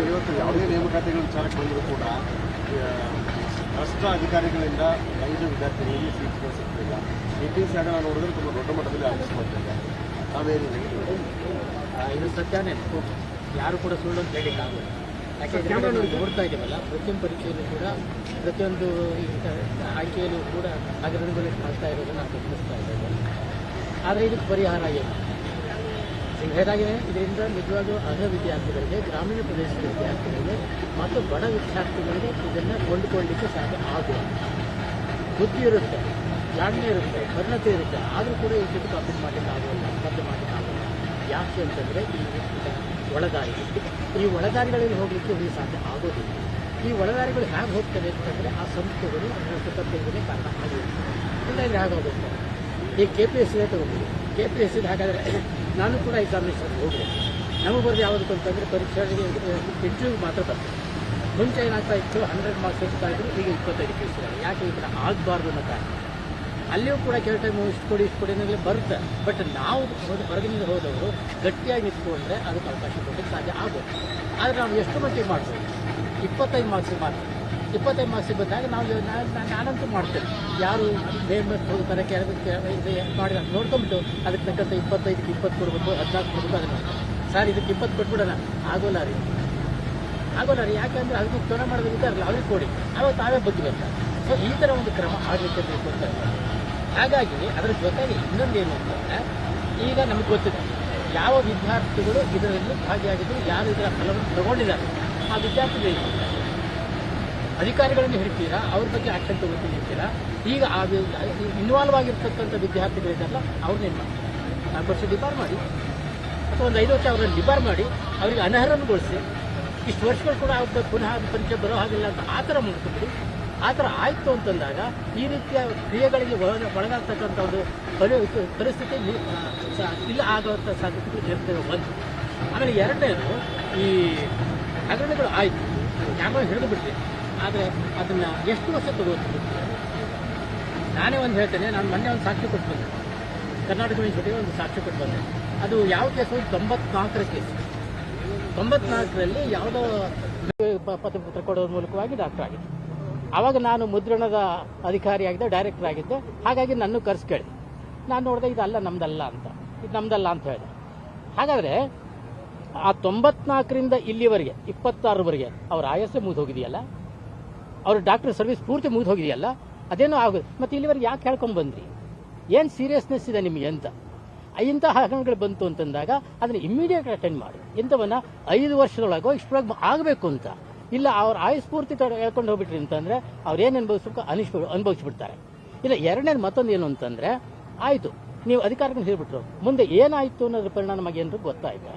ಇವತ್ತು ಯಾವುದೇ ನೇಮಕಾತಿಗಳ ವಿಚಾರಕ್ಕೆ ಬಂದರೂ ಕೂಡ ರಾಷ್ಟ್ರ ಅಧಿಕಾರಿಗಳಿಂದ ರೈತ ವಿದ್ಯಾರ್ಥಿಗಳಿಗೆ ಸೀಟ್ಗಳು ಸಿಗ್ತಿಲ್ಲ. ನಿತೀಶ್ ಯಾದವ್ ನೋಡಿದ್ರೆ ತುಂಬ ದೊಡ್ಡ ಮಟ್ಟದಲ್ಲಿ ಆಲಿಸ್ಕೊಳ್ತಿದೆ. ತಾವೇನು ಇದು ಸತ್ಯನೇ, ಯಾರು ಕೂಡ ಸುಳ್ಳು ಅಂತ ಹೇಳಿಕ್ಕಾಗಲ್ಲ. ಯಾಕೆಂದರೆ ನಾವು ನೋಡ್ತಾ ಇದ್ದೀವಲ್ಲ, ಪ್ರತಿಯೊಂದು ಪರೀಕ್ಷೆಯಲ್ಲೂ ಕೂಡ ಪ್ರತಿಯೊಂದು ಆಯ್ಕೆಯಲ್ಲೂ ಕೂಡ ಹಗರಣಗಳು ಮಾಡ್ತಾ ಇರೋದನ್ನು ನಾವು ಗಮನಿಸ್ತಾ ಇದ್ದೇವೆ. ಆದರೆ ಇದಕ್ಕೆ ಪರಿಹಾರ ಏನು ಹೇಗಾಗಿದೆ? ಇದರಿಂದ ನಿಜವಾಗ್ಲೂ ಅರ್ಹ ವಿದ್ಯಾರ್ಥಿಗಳಿಗೆ, ಗ್ರಾಮೀಣ ಪ್ರದೇಶದ ವಿದ್ಯಾರ್ಥಿಗಳಿಗೆ ಮತ್ತು ಬಡ ವಿದ್ಯಾರ್ಥಿಗಳಿಗೆ ಇದನ್ನು ಕೊಂಡುಕೊಳ್ಳಲಿಕ್ಕೆ ಸಾಧ್ಯ ಆಗುವ ಬುದ್ಧಿ ಇರುತ್ತೆ, ಜಾಣ್ಮೆ ಇರುತ್ತೆ, ಪರಿಣತಿ ಇರುತ್ತೆ. ಆದರೂ ಕೂಡ ಈ ಜೊತೆ ಕಾಪಿ ಮಾಡಲಿಕ್ಕೆ ಆಗೋಲ್ಲ, ಸ್ಪರ್ಧೆ ಮಾಡಲಿಕ್ಕೆ ಆಗೋಲ್ಲ. ಯಾಕೆ ಅಂತಂದರೆ ಒಳದಾರಿ, ಈ ಒಳದಾರಿಗಳಲ್ಲಿ ಹೋಗಲಿಕ್ಕೆ ಇವರಿಗೆ ಸಾಧ್ಯ ಆಗೋದಿಲ್ಲ. ಈ ಒಳದಾರಿಗಳು ಹೇಗೆ ಹೋಗ್ತದೆ ಅಂತಂದರೆ ಆ ಸಂಸ್ಥೆಗಳು ಸುತ್ತಕ್ಕೆ ಕಾರಣ ಆಗಿರುತ್ತೆ. ಇಲ್ಲ ಇಲ್ಲಿ ಹೇಗೆ ಹೋಗುತ್ತೆ? ಈ KPSC ತಗೊಂಡಿದೆ. KPSC ಹಾಗಾದರೆ ನಾನು ಕೂಡ ಎಕ್ಸಾಮಿನೇಷನ್ ಹೋಗಿದೆ. ನಮಗೆ ಬರೋದು ಯಾವುದಕ್ಕೆ ಅಂತಂದರೆ ಪರೀಕ್ಷೆಗಳಿಗೆ ಇಂಟರ್ವ್ಯೂ ಮಾತ್ರ ಬರ್ತದೆ. ಮುಂಚೆ ಏನಾಗ್ತಾ ಇತ್ತು, 100 ಮಾರ್ಕ್ಸ್ ಇರ್ತಾ ಇದ್ರು, ಈಗ 25 ಕೇಳ್ತಾರೆ. ಯಾಕೆ ಈ ಥರ ಆಗಬಾರ್ದು ಅನ್ನೋ ಕಾರಣ. ಅಲ್ಲಿಯೂ ಕೂಡ ಕೆಲವು ಟೈಮು ಇಷ್ಟು ಕೊಡಿ ಅನ್ನೋದ್ರಲ್ಲಿ ಬರುತ್ತೆ. ಬಟ್ ನಾವು ಹೊರಗಿನಿಂದ ಹೋದವರು ಗಟ್ಟಿಯಾಗಿ ನಿಂತ್ಕೊಂಡ್ರೆ ಅದಕ್ಕೆ ಅವಕಾಶ ಕೊಡಲಿಕ್ಕೆ ಸಾಧ್ಯ ಆಗುತ್ತೆ. ಆದರೆ ನಾವು ಎಷ್ಟು ಮಟ್ಟಿಗೆ ಮಾಡ್ಬೋದು? 25 ಮಾರ್ಕ್ಸಿಗೆ ಮಾತ್ರ. 25 ಮಾರ್ಕ್ಸಿಗೆ ಬಂದಾಗ ನಾನಂತೂ ಮಾಡ್ತೇನೆ. ಯಾರು ನೇಮಕ್ಕೆ ಹೋಗ್ತಾರೆ ಮಾಡಿ ನೋಡ್ಕೊಂಬಿಟ್ಟು ಅದಕ್ಕೆ ತಕ್ಕಂಥ 25ಕ್ಕೆ 20 ಕೊಡ್ಬೇಕು, 14 ಕೊಡ್ಬೇಕು. ಅದನ್ನು ಸರ್ ಇದಕ್ಕೆ 20 ಕೊಟ್ಬಿಡೋಣ, ಆಗೋಲ್ಲ ರೀ. ಯಾಕೆಂದರೆ ಅದಕ್ಕೆ ತುಣ ಮಾಡೋದು ಇದ್ದಾರಲ್ಲ, ಅವ್ರಿಗೆ ಕೊಡಿ, ಅವಾಗ ತಾವೇ ಬಗ್ಗೆ ಬರ್ತಾರೆ. ಸೊ ಈ ಥರ ಒಂದು ಕ್ರಮ ಆಗಲಿಕ್ಕೆ ಬೇಕು ಅಂತ. ಹಾಗಾಗಿ ಅದರ ಜೊತೆಗೆ ಇನ್ನೊಂದೇನು ಅಂತಂದರೆ, ಈಗ ನಮಗೆ ಗೊತ್ತಿದೆ ಯಾವ ವಿದ್ಯಾರ್ಥಿಗಳು ಇದರಲ್ಲಿ ಭಾಗಿಯಾಗಿದ್ದರು, ಯಾರು ಇದರ ಫಲವನ್ನು ತಗೊಂಡಿದ್ದಾರೆ. ಆ ವಿದ್ಯಾರ್ಥಿಗಳು ಅಧಿಕಾರಿಗಳನ್ನು ಹಿಡ್ತೀರಾ, ಅವ್ರ ಬಗ್ಗೆ ಆ್ಯಕ್ಷನ್ ತಗೊಳ್ತೀರಾ. ಈಗ ಆ ಇನ್ವಾಲ್ವ್ ಆಗಿರ್ತಕ್ಕಂಥ ವಿದ್ಯಾರ್ಥಿಗಳಿದ್ದಾರಲ್ಲ, ಅವ್ರನ್ನೇನು ಮಾಡಿ 4 ವರ್ಷ ಡಿಬಾರ್ ಮಾಡಿ, ಅಥವಾ ಒಂದು 5 ವರ್ಷ ಅವರನ್ನು ಡಿಬಾರ್ ಮಾಡಿ, ಅವರಿಗೆ ಅನರ್ಹಗೊಳಿಸಿ, ಇಷ್ಟು ವರ್ಷಗಳು ಕೂಡ ಅವ್ರ ಪುನಃ ಪರೀಕ್ಷೆ ಬರೋ ಹಾಗಿಲ್ಲ ಅಂತ ಆ ಥರ ಮಾಡ್ಕೊಬಿಡಿ. ಆ ಥರ ಆಯಿತು ಅಂತಂದಾಗ ಈ ರೀತಿಯ ಕ್ರಿಯೆಗಳಿಗೆ ಒಳಗಾಗ್ತಕ್ಕಂಥ ಒಂದು ಪರಿಸ್ಥಿತಿ ಇಲ್ಲ ಆಗುವಂಥ ಸಾಧ್ಯತೆಗಳು ಇರ್ತವೆ. ಒಂದು ಆಮೇಲೆ ಎರಡನೇದು, ಈ ಹಗರಣಗಳು ಆಯಿತು, ಯಾವಾಗ ಹಿಡಿದು ಬಿಡ್ತೀವಿ. ಆದರೆ ಅದನ್ನು ಎಷ್ಟು ವರ್ಷ ತಗೋತೀವಿ? ನಾನೇ ಒಂದು ಹೇಳ್ತೇನೆ. ನಾನು ಮೊನ್ನೆ ಒಂದು ಸಾಕ್ಷಿ ಕೊಟ್ಟು ಬಂದೆ, ಕರ್ನಾಟಕ ಯೂನಿವರ್ಸಿಟಿಗೆ ಒಂದು ಸಾಕ್ಷಿ ಕೊಟ್ಟು ಬಂದೆ. ಅದು ಯಾವ ಕೇಸು? 94ರ ಕೇಸು. 94ರಲ್ಲಿ ಯಾವುದೋ ಪತ್ರ ಕೊಡೋದ್ರ ಮೂಲಕವಾಗಿ ಡಾಕ್ಟರ್ ಆಗಿದೆ. ಆವಾಗ ನಾನು ಮುದ್ರಣದ ಅಧಿಕಾರಿಯಾಗಿದ್ದೆ, ಡೈರೆಕ್ಟರ್ ಆಗಿದ್ದೆ. ಹಾಗಾಗಿ ನನ್ನ ಕರೆಸಿ ಕೇಳಿದೆ. ನಾನು ನೋಡಿದೆ ಇದು ನಮ್ದಲ್ಲ ಅಂತ ಹೇಳಿದೆ. ಹಾಗಾದರೆ ಆ 94ರಿಂದ ಇಲ್ಲಿವರೆಗೆ 26ರವರೆಗೆ ಅವ್ರ ಆಯಸ್ಸೇ ಮುಗಿದು ಹೋಗಿದೆಯಲ್ಲ, ಅವ್ರ ಡಾಕ್ಟರ್ ಸರ್ವಿಸ್ ಪೂರ್ತಿ ಮುಗಿದು ಹೋಗಿದೆಯಲ್ಲ, ಅದೇನೋ ಆಗೋದು. ಮತ್ತು ಇಲ್ಲಿವರೆಗೆ ಯಾಕೆ ಹೇಳ್ಕೊಂಡು ಬಂದ್ರಿ? ಏನು ಸೀರಿಯಸ್ನೆಸ್ ಇದೆ ನಿಮಗೆ ಅಂತ? ಇಂಥ ಹಗರಣಗಳು ಬಂತು ಅಂತಂದಾಗ ಅದನ್ನು ಇಮ್ಮಿಡಿಯೇಟ್ ಅಟೆಂಡ್ ಮಾಡಿ. ಇಂಥವನ್ನ 5 ವರ್ಷದೊಳಗೋ ಇಷ್ಟರೊಳಗೆ ಆಗಬೇಕು ಅಂತ ಇಲ್ಲ. ಅವ್ರ ಆಯುಸ್ಫೂರ್ತಿ ಹೇಳ್ಕೊಂಡು ಹೋಗ್ಬಿಟ್ರಿ ಅಂತಂದರೆ ಅವ್ರೇನು ಅನುಭವಿಸ್ಬಿಡ್ತಾರೆ. ಇಲ್ಲ ಎರಡನೇದು ಮತ್ತೊಂದು ಏನು ಅಂತಂದರೆ, ಆಯಿತು ನೀವು ಅಧಿಕಾರಿಗಳು ಹೇಳಿಬಿಟ್ರು, ಮುಂದೆ ಏನಾಯಿತು ಅನ್ನೋದ್ರ ಪರಿಣಾಮ ನಮಗೆ ಏನಾದ್ರು ಗೊತ್ತಾಯಿತು.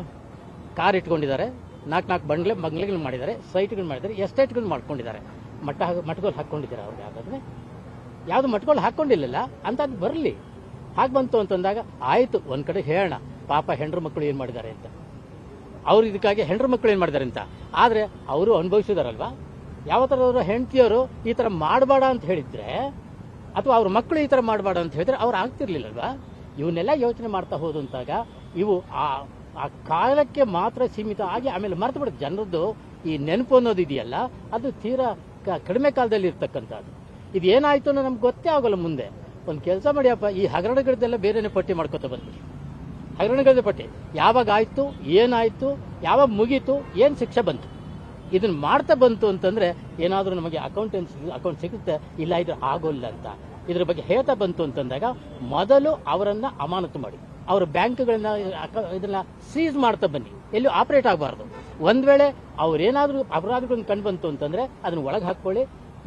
ಕಾರ್ ಇಟ್ಕೊಂಡಿದ್ದಾರೆ, 4 ಬಂಗ್ಲೆಗಳು ಮಾಡಿದ್ದಾರೆ, ಸೈಟ್ಗಳು ಮಾಡಿದ್ದಾರೆ, ಎಸ್ಟೇಟ್ಗಳು ಮಾಡ್ಕೊಂಡಿದ್ದಾರೆ. ಮಟ್ಗಳು ಹಾಕ್ಕೊಂಡಿದ್ದಾರೆ. ಅವ್ರಿಗೆ ಹಾಗಾದರೆ ಯಾವುದು ಮಟ್ಗಳು ಹಾಕ್ಕೊಂಡಿಲ್ಲ ಅಂಥದ್ದು ಬರಲಿ. ಹಾಗೆ ಬಂತು ಅಂತಂದಾಗ ಆಯಿತು, ಒಂದು ಕಡೆ ಹೇಳೋಣ ಪಾಪ ಹೆಂಡ್ರು ಮಕ್ಕಳು ಏನು ಮಾಡಿದ್ದಾರೆ ಅಂತ. ಅವ್ರು ಇದಕ್ಕಾಗಿ ಹೆಂಡ್ರು ಮಕ್ಕಳು ಏನು ಮಾಡಿದ್ದಾರೆ ಅಂತ. ಆದರೆ ಅವರು ಅನುಭವಿಸಿದಾರಲ್ವಾ. ಯಾವ ಥರದವರು ಹೆಂಡತಿಯವರು ಈ ಥರ ಮಾಡಬೇಡ ಅಂತ ಹೇಳಿದ್ರೆ, ಅಥವಾ ಅವ್ರ ಮಕ್ಕಳು ಈ ಥರ ಮಾಡಬೇಡ ಅಂತ ಹೇಳಿದ್ರೆ ಅವ್ರು ಆಗ್ತಿರ್ಲಿಲ್ಲಲ್ವಾ. ಇವನ್ನೆಲ್ಲ ಯೋಚನೆ ಮಾಡ್ತಾ ಹೋದಂತಾಗ ಇವು ಆ ಕಾಲಕ್ಕೆ ಮಾತ್ರ ಸೀಮಿತ ಆಗಿ ಆಮೇಲೆ ಮರೆತು ಬಿಡುತ್ತೆ. ಜನರದ್ದು ಈ ನೆನಪು ಅನ್ನೋದು ಇದೆಯಲ್ಲ, ಅದು ತೀರಾ ಕಡಿಮೆ ಕಾಲದಲ್ಲಿ ಇರ್ತಕ್ಕಂಥದ್ದು. ಇದು ಏನಾಯಿತು ಅನ್ನೋ ನಮ್ಗೆ ಗೊತ್ತೇ ಆಗೋಲ್ಲ. ಮುಂದೆ ಒಂದು ಕೆಲಸ ಮಾಡಿಯಪ್ಪ, ಈ ಹಗರಣಗಳದ್ದೆಲ್ಲ ಬೇರೆನೇ ಪಟ್ಟಿ ಮಾಡ್ಕೊತ ಬಂದ್ವಿ. ಹಗರಣಗಳದ್ದು ಪಟ್ಟಿ ಯಾವಾಗ ಆಯಿತು, ಏನಾಯಿತು, ಯಾವಾಗ ಮುಗೀತು, ಏನು ಶಿಕ್ಷೆ ಬಂತು, ಇದನ್ನು ಮಾಡ್ತಾ ಬಂತು ಅಂತಂದರೆ ಏನಾದರೂ ನಮಗೆ ಅಕೌಂಟ್ ಸಿಗುತ್ತೆ. ಇಲ್ಲ ಇದು ಆಗೋಲ್ಲ ಅಂತ ಇದ್ರ ಬಗ್ಗೆ ಹೇಳ್ತಾ ಬಂತು ಅಂತಂದಾಗ ಮೊದಲು ಅವರನ್ನು ಅಮಾನತು ಮಾಡಿ, ಅವರ ಬ್ಯಾಂಕ್ಗಳನ್ನ ಇದನ್ನ ಸೀಸ್ ಮಾಡ್ತಾ ಬನ್ನಿ. ಎಲ್ಲೂ ಆಪರೇಟ್ ಆಗಬಾರ್ದು. ಒಂದು ವೇಳೆ ಅವ್ರೇನಾದರೂ ಅಪರಾಧಗಳನ್ನು ಕಂಡು ಬಂತು ಅಂತಂದರೆ ಅದನ್ನು ಒಳಗೆ ಹಾಕ್ಕೊಳ್ಳಿ,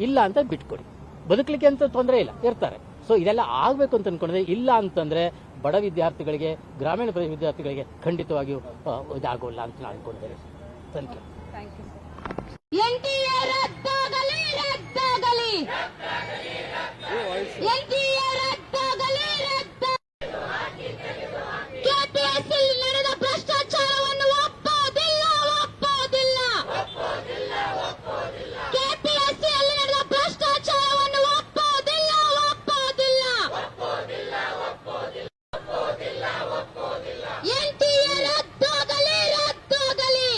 ಇಲ್ಲ ಅಂತ ಬಿಟ್ಕೊಡಿ. ಬದುಕಲಿಕ್ಕೆ ಅಂತ ತೊಂದರೆ ಇಲ್ಲ, ಇರ್ತಾರೆ. ಸೊ ಇದೆಲ್ಲ ಆಗಬೇಕು ಅಂತ ಅನ್ಕೊಂಡಿದ್ರೆ, ಇಲ್ಲ ಅಂತಂದರೆ ಬಡ ವಿದ್ಯಾರ್ಥಿಗಳಿಗೆ, ಗ್ರಾಮೀಣ ಪ್ರದೇಶ ವಿದ್ಯಾರ್ಥಿಗಳಿಗೆ ಖಂಡಿತವಾಗಿಯೂ ಇದಾಗೋಲ್ಲ ಅಂತ ನಾನು ಅನ್ಕೊಂಡಿದ್ದೇನೆ. Thank you. ಎನ್ಟಿಆರ್ ರದ್ದಾಗಲಿ, ರದ್ದಾಗಲಿ, ಎನ್ಟಿಆರ್ ರದ್ದಾಗಲಿ, ಕೆಪಿಎಸ್ಸಿ ನಡೆದ ಭ್ರಷ್ಟಾಚಾರವನ್ನು ಒಪ್ಪೋದಿಲ್ಲ, ಒಪ್ಪೋದಿಲ್ಲ. ಕೆಪಿಎಸ್ಸಿಯಲ್ಲಿ ನಡೆದ ಭ್ರಷ್ಟಾಚಾರವನ್ನು ಒಪ್ಪೋದಿಲ್ಲ, ಒಪ್ಪೋದಿಲ್ಲ. ಎನ್ಟಿಆರ್ ರದ್ದಾಗಲಿ, ರದ್ದಾಗಲಿ.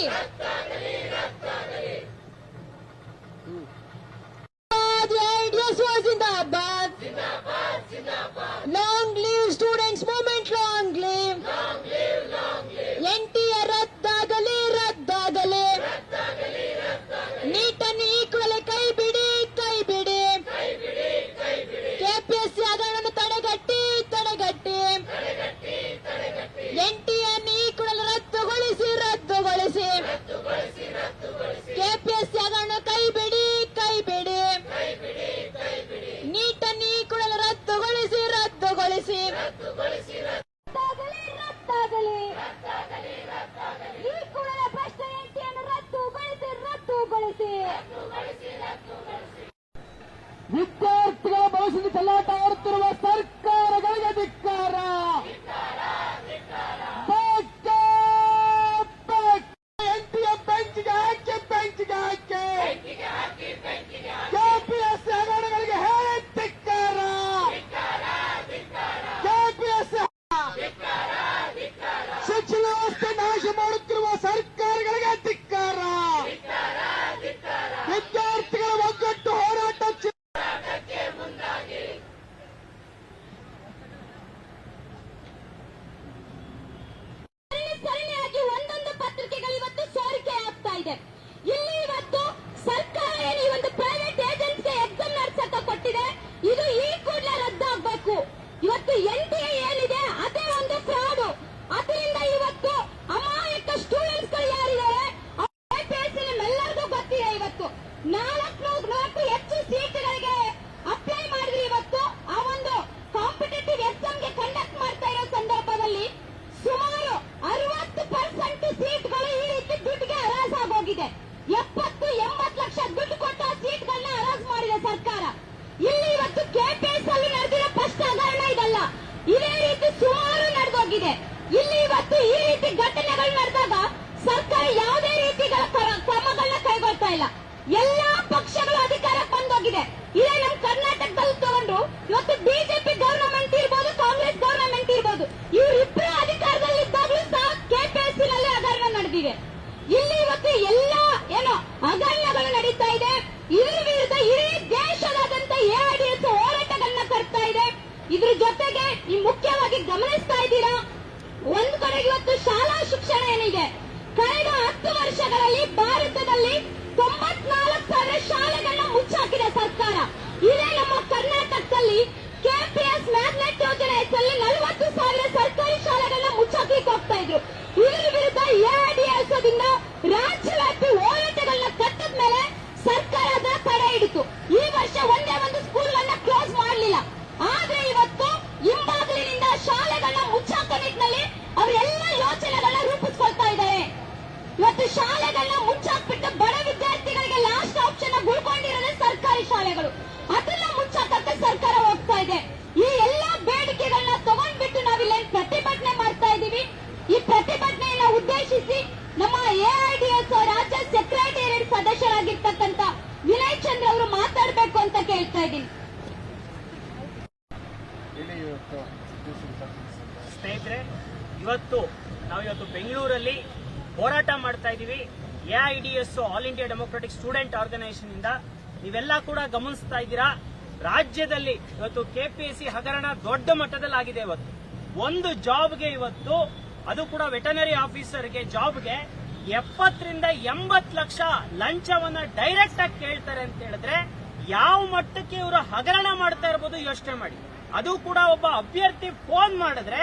ವಿದ್ಯಾರ್ಥಿಗಳ ಭವಿಷ್ಯದ ಚೆಲ್ಲಾಟ ಆಡುತ್ತಿರುವ ಸರ್ಕಾರಗಳಿಗೆ ಧಿಕ್ಕಾರ. ಎನ್ಟಿಎ ಬೆಂಚಿಗೆ ಹಾಕಿ ಕೆಪಿಎಸ್ಸಿ ಹಗರಣಗಳಿಗೆ ಹೇಳಿ ಧಿಕ್ಕಾರ. ಕೆಪಿಎಸ್ಸಿ ಶಿಕ್ಷಣ ವ್ಯವಸ್ಥೆ ನಾಶ ಮಾಡುತ್ತಿರುವ ಸರ್ಕಾರಗಳಿಗೆ ಧಿಕ್ಕಾರ. ವಿದ್ಯಾರ್ಥಿಗಳ ಒಗ್ಗಟ್ಟು ಹೋರಾಟ ಸರಣಿಯಾಗಿ ಒಂದೊಂದು ಪತ್ರಿಕೆಗಳು ಇವತ್ತು ಸೋರಿಕೆ ಆಗ್ತಾ ಇದೆ. ಇಲ್ಲಿ ಇವತ್ತು ಸರ್ಕಾರ ಏನು ಈ ಒಂದು ಪ್ರೈವೇಟ್ ಏಜೆನ್ಸಿಗೆ ಎಕ್ಸಾಮ್ ನಡೆಸಕ್ಕೆ ಕೊಟ್ಟಿದೆ, ಇದು ಈ ಕೂಡಲೇ ರದ್ದಾಗಬೇಕು. ಇವತ್ತು NTA ಏನಿದೆ ಅದೇ ಒಂದು ಫ್ರಾಡ್. ಅದರಿಂದ ಇವತ್ತು ಅಮಾಯಕ ಸ್ಟೂಡೆಂಟ್ಸ್ ಗಳು ಯಾರಿದ್ದಾರೆ ಎಲ್ಲರಿಗೂ ಗೊತ್ತಿದೆ. ಇವತ್ತು 400 ಹೆಚ್ಚು ಸೀಟ್ಗಳಿಗೆ ಅಪ್ಲೈ ಮಾಡಿದ್ರೆ ಇವತ್ತು ಆ ಒಂದು ಕಾಂಪಿಟೇಟಿವ್ ಎಕ್ಸಾಮ್ಗೆ ಕಂಡಕ್ಟ್ ಮಾಡ್ತಾ ಇರೋ ಸಂದರ್ಭದಲ್ಲಿ ಸುಮಾರು 60% ಸೀಟ್ಗಳು ಈ ರೀತಿ ದುಡ್ಡಿಗೆ ಹರಾಜಾಗೋಗಿದೆ. 70-80 ಲಕ್ಷ ದುಡ್ಡು ಕೊಟ್ಟು ಆ ಸೀಟ್ಗಳನ್ನ ಹರಾಜು ಮಾಡಿದೆ ಸರ್ಕಾರ. ಇಲ್ಲಿ ಇವತ್ತು ಕೆಪಿಎಸ್ ಅಲ್ಲಿ ನಡೆದಿರೋ ಫಸ್ಟ್ ಹಗರಣ ಇದಲ್ಲ, ಇದೇ ರೀತಿ ಸುಮಾರು ನಡೆದೋಗಿದೆ. ಇಲ್ಲಿ ಇವತ್ತು ಈ ರೀತಿ ಘಟನೆಗಳು ನಡೆದಾಗ ಸರ್ಕಾರ ಯಾವುದೇ ರೀತಿಗಳ ಕ್ರಮಗಳನ್ನ ಕೈಗೊಳ್ತಾ ಇಲ್ಲ. ಎಲ್ಲಾ ಪಕ್ಷಗಳು ಅಧಿಕಾರಕ್ಕೆ ಬಂದೋಗಿದೆ. ಇದೇ ನಮ್ಮ ಕರ್ನಾಟಕದಲ್ಲಿ ತಗೊಂಡು ಇವತ್ತು ಬಿಜೆಪಿ ಗವರ್ನಮೆಂಟ್ ಇರ್ಬೋದು, ಕಾಂಗ್ರೆಸ್ ಗವರ್ನಮೆಂಟ್ ಇರ್ಬೋದು, ಇವರಿಬ್ಬರು ಅಧಿಕಾರದಲ್ಲಿ ಇದ್ದಾಗಲೂ ಸಹ ಕೆಪಿಎಸ್ಸಿ ನಲ್ಲಿ ಹಗರಣ ನಡೆದಿದೆ. ಇಲ್ಲಿ ಇವತ್ತು ಎಲ್ಲಾ ಹಗರಣಗಳು ನಡೀತಾ ಇದೆ. ಇದರ ವಿರುದ್ಧ ಇಡೀ ದೇಶದಾದ್ಯಂತ AIDS ಹೋರಾಟಗಳನ್ನ ಕಟ್ತಾ ಇದೆ. ಇದ್ರ ಜೊತೆಗೆ ಈ ಮುಖ್ಯವಾಗಿ ಗಮನಿಸ್ತಾ ಇದ್ದೀರಾ, ಒಂದು ಕಡೆ ಇವತ್ತು ಶಾಲಾ ಶಿಕ್ಷಣ ಏನಿದೆ, ಕಳೆದ 10 ವರ್ಷಗಳಲ್ಲಿ ಭಾರತದಲ್ಲಿ 94,000 ಶಾಲೆಗಳನ್ನ ಮುಚ್ಚಾಕಿದೆ ಸರ್ಕಾರ. ಇದೇ ನಮ್ಮ ಕರ್ನಾಟಕದಲ್ಲಿ ಕೆಪಿಎಸ್ ಮ್ಯಾಗ್ನೆಟ್ ಯೋಜನೆ ಹೆಸರಲ್ಲಿ 40,000 ಸರ್ಕಾರಿ ಶಾಲೆಗಳನ್ನ ಮುಚ್ಚಾಕ್ಲಿಕ್ಕೆ ಹೋಗ್ತಾ ಇದ್ರು. ಇದರ ವಿರುದ್ಧ AIDS ದಿಂದ ರಾಜ್ಯವ್ಯಾಪಿ ಹೋರಾಟಗಳನ್ನ ಕಟ್ಟಿದ ಮೇಲೆ ಸರ್ಕಾರ ಅದರ ತಡೆ ಹಿಡಿತು. ಈ ವರ್ಷ ಒಂದೇ ಒಂದು ಸ್ಕೂಲ್ ಅನ್ನ ಕ್ಲೋಸ್ ಮಾಡಲಿಲ್ಲ. ಆದ್ರೆ ಇವತ್ತು ಹಿಂಬಾಗಿಲಿನಿಂದ ಶಾಲೆಗಳನ್ನ ಮುಚ್ಚಾಕೋ ನಿಟ್ಟಿನಲ್ಲಿ ಅವರೆಲ್ಲ ಯೋಚನೆಗಳನ್ನ ರೂಪಿಸ್ಕೊಳ್ತಾ ಇದ್ದಾರೆ. ಇವತ್ತು ಶಾಲೆಗಳನ್ನ ಮುಚ್ಚಾಕ್ಬಿಟ್ಟು ಬಡ ವಿದ್ಯಾರ್ಥಿಗಳಿಗೆ ಲಾಸ್ಟ್ ಆಪ್ಷನ್ ಉಳ್ಕೊಂಡಿರೋದೇ ಸರ್ಕಾರಿ ಶಾಲೆಗಳು. ಅದನ್ನ ಮುಚ್ಚಾಕಕ್ಕೆ ಸರ್ಕಾರ ಹೋಗ್ತಾ ಇದೆ. ಈ ಎಲ್ಲಾ ಬೇಡಿಕೆಗಳನ್ನ ತಗೊಂಡ್ಬಿಟ್ಟು ನಾವಿಲ್ಲೇನು ಪ್ರತಿಭಟನೆ ಮಾಡ್ತಾ ಇದೀವಿ. ಈ ಪ್ರತಿಭಟನೆಯನ್ನ ಉದ್ದೇಶಿಸಿ ನಮ್ಮ AIDS ರಾಜ್ಯ ಸೆಕ್ರೆಟೇರಿಯಟ್ ಸದಸ್ಯರಾಗಿರ್ತಕ್ಕಂಥ ವಿನಯ್ ಚಂದ್ರ ಅವರು ಮಾತಾಡಬೇಕು ಅಂತ ಕೇಳ್ತಾ ಇದ್ದೀನಿ. ಸ್ನೇಹಿತರೆ, ನಾವಿವತ್ತು ಬೆಂಗಳೂರಲ್ಲಿ ಹೋರಾಟ ಮಾಡ್ತಾ ಇದೀವಿ. AIDS all India democratic student organisation ಇಂದ. ನೀವೆಲ್ಲ ಕೂಡ ಗಮನಿಸ್ತಾ ಇದ್ದೀರಾ, ರಾಜ್ಯದಲ್ಲಿ ಇವತ್ತು ಕೆಪಿಎಸ್ಸಿ ಹಗರಣ ದೊಡ್ಡ ಮಟ್ಟದಲ್ಲಿ ಆಗಿದೆ. ಇವತ್ತು ಒಂದು ಜಾಬ್ಗೆ ಇವತ್ತು, ಅದು ಕೂಡ ವೆಟನರಿ ಆಫೀಸರ್ಗೆ ಜಾಬ್ಗೆ 70ರಿಂದ 80 ಲಕ್ಷ ಲಂಚವನ್ನ ಡೈರೆಕ್ಟ್ ಆಗಿ ಕೇಳ್ತಾರೆ ಅಂತ ಹೇಳಿದ್ರೆ ಯಾವ ಮಟ್ಟಕ್ಕೆ ಇವರು ಹಗರಣ ಮಾಡ್ತಾ ಇರಬಹುದು ಯೋಚನೆ ಮಾಡಿ. ಅದು ಕೂಡ ಒಬ್ಬ ಅಭ್ಯರ್ಥಿ ಫೋನ್ ಮಾಡಿದ್ರೆ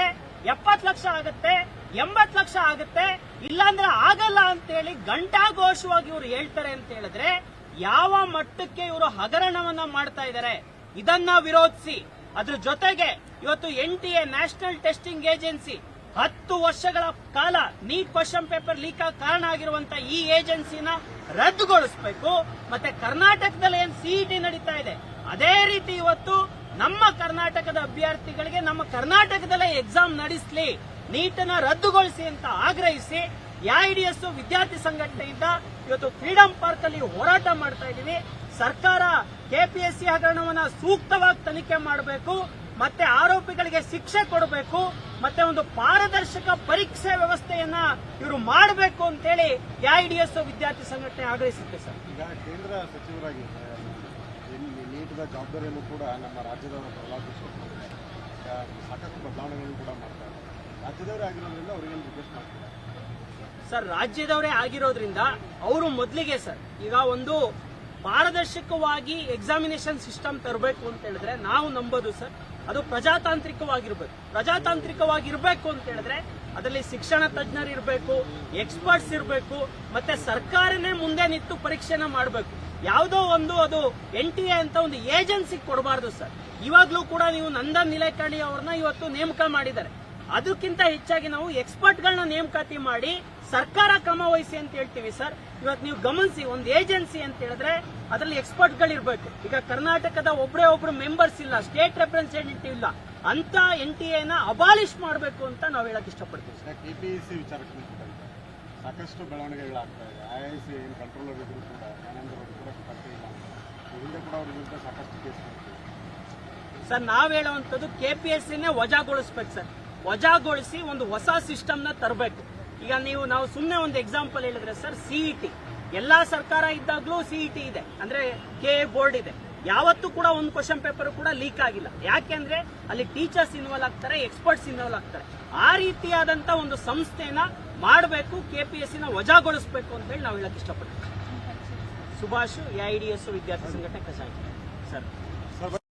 70 ಲಕ್ಷ ಆಗುತ್ತೆ, 80 ಲಕ್ಷ ಆಗುತ್ತೆ, ಇಲ್ಲಾಂದ್ರೆ ಆಗಲ್ಲ ಅಂತ ಹೇಳಿ ಘಂಟಾಘೋಷವಾಗಿ ಇವರು ಹೇಳ್ತಾರೆ ಅಂತ ಹೇಳಿದ್ರೆ ಯಾವ ಮಟ್ಟಕ್ಕೆ ಇವರು ಹಗರಣವನ್ನ ಮಾಡ್ತಾ ಇದ್ದಾರೆ. ಇದನ್ನ ವಿರೋಧಿಸಿ ಅದ್ರ ಜೊತೆಗೆ ಇವತ್ತು NTA ನ್ಯಾಷನಲ್ ಟೆಸ್ಟಿಂಗ್ ಏಜೆನ್ಸಿ 10 ವರ್ಷಗಳ ಕಾಲ ನೀಟ್ ಕ್ವಶನ್ ಪೇಪರ್ ಲೀಕ್ ಆಗಿ ಕಾರಣ ಆಗಿರುವಂತ ಈ ಏಜೆನ್ಸಿನ ರದ್ದುಗೊಳಿಸಬೇಕು. ಮತ್ತೆ ಕರ್ನಾಟಕದಲ್ಲಿ ಏನ್ CET ನಡೀತಾ ಇದೆ ಅದೇ ರೀತಿ ಇವತ್ತು ನಮ್ಮ ಕರ್ನಾಟಕದ ಅಭ್ಯರ್ಥಿಗಳಿಗೆ ನಮ್ಮ ಕರ್ನಾಟಕದಲ್ಲೇ ಎಕ್ಸಾಮ್ ನಡೆಸಲಿ, ನೀಟನ್ನ ರದ್ದುಗೊಳಿಸಿ ಅಂತ ಆಗ್ರಹಿಸಿ AIDS ವಿದ್ಯಾರ್ಥಿ ಸಂಘಟನೆಯಿಂದ ಇವತ್ತು ಫ್ರೀಡಂ ಪಾರ್ಕ್ ಅಲ್ಲಿ ಹೋರಾಟ ಮಾಡ್ತಾ ಇದ್ದೀವಿ. ಸರ್ಕಾರ ಕೆಪಿಎಸ್ಸಿ ಹಗರಣವನ್ನ ಸೂಕ್ತವಾಗಿ ತನಿಖೆ ಮಾಡಬೇಕು, ಮತ್ತೆ ಆರೋಪಿಗಳಿಗೆ ಶಿಕ್ಷೆ ಕೊಡಬೇಕು, ಮತ್ತೆ ಒಂದು ಪಾರದರ್ಶಕ ಪರೀಕ್ಷೆ ವ್ಯವಸ್ಥೆಯನ್ನ ಇವರು ಮಾಡಬೇಕು ಅಂತೇಳಿ AIDS ವಿದ್ಯಾರ್ಥಿ ಸಂಘಟನೆ ಆಗ್ರಹಿಸುತ್ತೆ. ಸರ್, ಈಗ ಕೇಂದ್ರ ಸಚಿವರಾಗಿ ನೀಟದ ಜವಾಬ್ದಾರಿಯನ್ನು ಕೂಡ ನಮ್ಮ ರಾಜ್ಯದವರ ಪ್ರಹ್ಲಾದ್ ಜೋಶಿ ಸಾಕಷ್ಟು ಬದಲಾವಣೆಗಳನ್ನು ಕೂಡ ಮಾಡ್ತಾರೆ. ರಾಜ್ಯದವರೇ ಆಗಿರೋದ್ರಿಂದ ಅವ್ರಿಗೇನು ರಿಕ್ವೆಸ್ಟ್ ಮಾಡ್ತಾರೆ ಸರ್? ರಾಜ್ಯದವರೇ ಆಗಿರೋದ್ರಿಂದ ಅವರು ಮೊದಲಿಗೆ ಸರ್ ಈಗ ಒಂದು ಪಾರದರ್ಶಕವಾಗಿ ಎಕ್ಸಾಮಿನೇಷನ್ ಸಿಸ್ಟಮ್ ತರಬೇಕು ಅಂತ ಹೇಳಿದ್ರೆ ನಾವು ನಂಬೋದು ಸರ್ ಅದು ಪ್ರಜಾತಾಂತ್ರಿಕವಾಗಿರ್ಬೇಕು. ಪ್ರಜಾತಾಂತ್ರಿಕವಾಗಿರ್ಬೇಕು ಅಂತ ಹೇಳಿದ್ರೆ ಅದರಲ್ಲಿ ಶಿಕ್ಷಣ ತಜ್ಞರು ಇರಬೇಕು, ಎಕ್ಸ್ಪರ್ಟ್ಸ್ ಇರಬೇಕು, ಮತ್ತೆ ಸರ್ಕಾರನೇ ಮುಂದೆ ನಿಂತು ಪರೀಕ್ಷೆನ ಮಾಡಬೇಕು. ಯಾವುದೋ ಒಂದು ಅದು NTA ಅಂತ ಒಂದು ಏಜೆನ್ಸಿ ಕೊಡಬಾರ್ದು ಸರ್. ಇವಾಗ್ಲೂ ಕೂಡ ನೀವು ನಂದನ್ ನಿಲೇಕಣಿ ಅವ್ರನ್ನ ಇವತ್ತು ನೇಮಕ ಮಾಡಿದ್ದಾರೆ. ಅದಕ್ಕಿಂತ ಹೆಚ್ಚಾಗಿ ನಾವು ಎಕ್ಸ್ಪರ್ಟ್ಗಳನ್ನ ನೇಮಕಾತಿ ಮಾಡಿ ಸರ್ಕಾರ ಕ್ರಮ ವಹಿಸಿ ಅಂತ ಹೇಳ್ತೀವಿ ಸರ್. ಇವತ್ತು ನೀವು ಗಮನಿಸಿ, ಒಂದು ಏಜೆನ್ಸಿ ಅಂತ ಹೇಳಿದ್ರೆ ಅದರಲ್ಲಿ ಎಕ್ಸ್ಪರ್ಟ್ಗಳಿರ್ಬೇಕು. ಈಗ ಕರ್ನಾಟಕದ ಒಬ್ರು ಮೆಂಬರ್ಸ್ ಇಲ್ಲ, ಸ್ಟೇಟ್ ರೆಪ್ರೆಸೆಂಟೇಟಿವ್ ಇಲ್ಲ, ಅಂತ NTA ಅಬಾಲಿಷ್ ಮಾಡಬೇಕು ಅಂತ ನಾವು ಹೇಳಕ್ ಇಷ್ಟಪಡ್ತೀವಿ. KPSC ವಿಚಾರಕ್ಕೆ ಸಾಕಷ್ಟು ಬೆಳವಣಿಗೆಗಳಾಗ್ತಾ ಇದೆ. IIC ಏನು ಕಂಟ್ರೋಲರ್ ಇದ್ರು ಕೂಡ ಜ್ಞಾನೇಂದ್ರ ಅವರು ಕೂಡ ಪತ್ತೆ ಇಲ್ಲ. ಹಿಂದೆ ಕೂಡ ಅವ್ರ ವಿರುದ್ಧ ಸಾಕಷ್ಟು ಕೇಸ್ ಸರ್. ನಾವ್ ಹೇಳುವಂತದ್ದು KPSCನೇ ವಜಾಗೊಳಿಸ್ಬೇಕು ಸರ್. ವಜಾಗೊಳಿಸಿ ಒಂದು ಹೊಸ ಸಿಸ್ಟಮ್ನ ತರಬೇಕು. ಈಗ ನಾವು ಸುಮ್ಮನೆ ಒಂದು ಎಕ್ಸಾಂಪಲ್ ಹೇಳಿದ್ರೆ ಸರ್, CET ಎಲ್ಲಾ ಸರ್ಕಾರ ಇದ್ದಾಗ್ಲೂ CET ಇದೆ, ಅಂದ್ರೆ KA ಬೋರ್ಡ್ ಇದೆ. ಯಾವತ್ತೂ ಕೂಡ ಒಂದು ಕ್ವಶನ್ ಪೇಪರ್ ಕೂಡ ಲೀಕ್ ಆಗಿಲ್ಲ. ಯಾಕೆಂದ್ರೆ ಅಲ್ಲಿ ಟೀಚರ್ಸ್ ಇನ್ವಾಲ್ವ್ ಆಗ್ತಾರೆ, ಎಕ್ಸ್ಪರ್ಟ್ಸ್ ಇನ್ವಾಲ್ವ್ ಆಗ್ತಾರೆ. ಆ ರೀತಿಯಾದಂತ ಒಂದು ಸಂಸ್ಥೆನ ಮಾಡಬೇಕು, KPSCನ ವಜಾಗೊಳಿಸಬೇಕು ಅಂತ ಹೇಳಿ ನಾವು ಹೇಳಕ್ ಇಷ್ಟಪಡ್ತೀವಿ. ಸುಭಾಷ್, AIDS ವಿದ್ಯಾರ್ಥಿ ಸಂಘಟನೆ ಕಸಾಯಿ ಸರ್.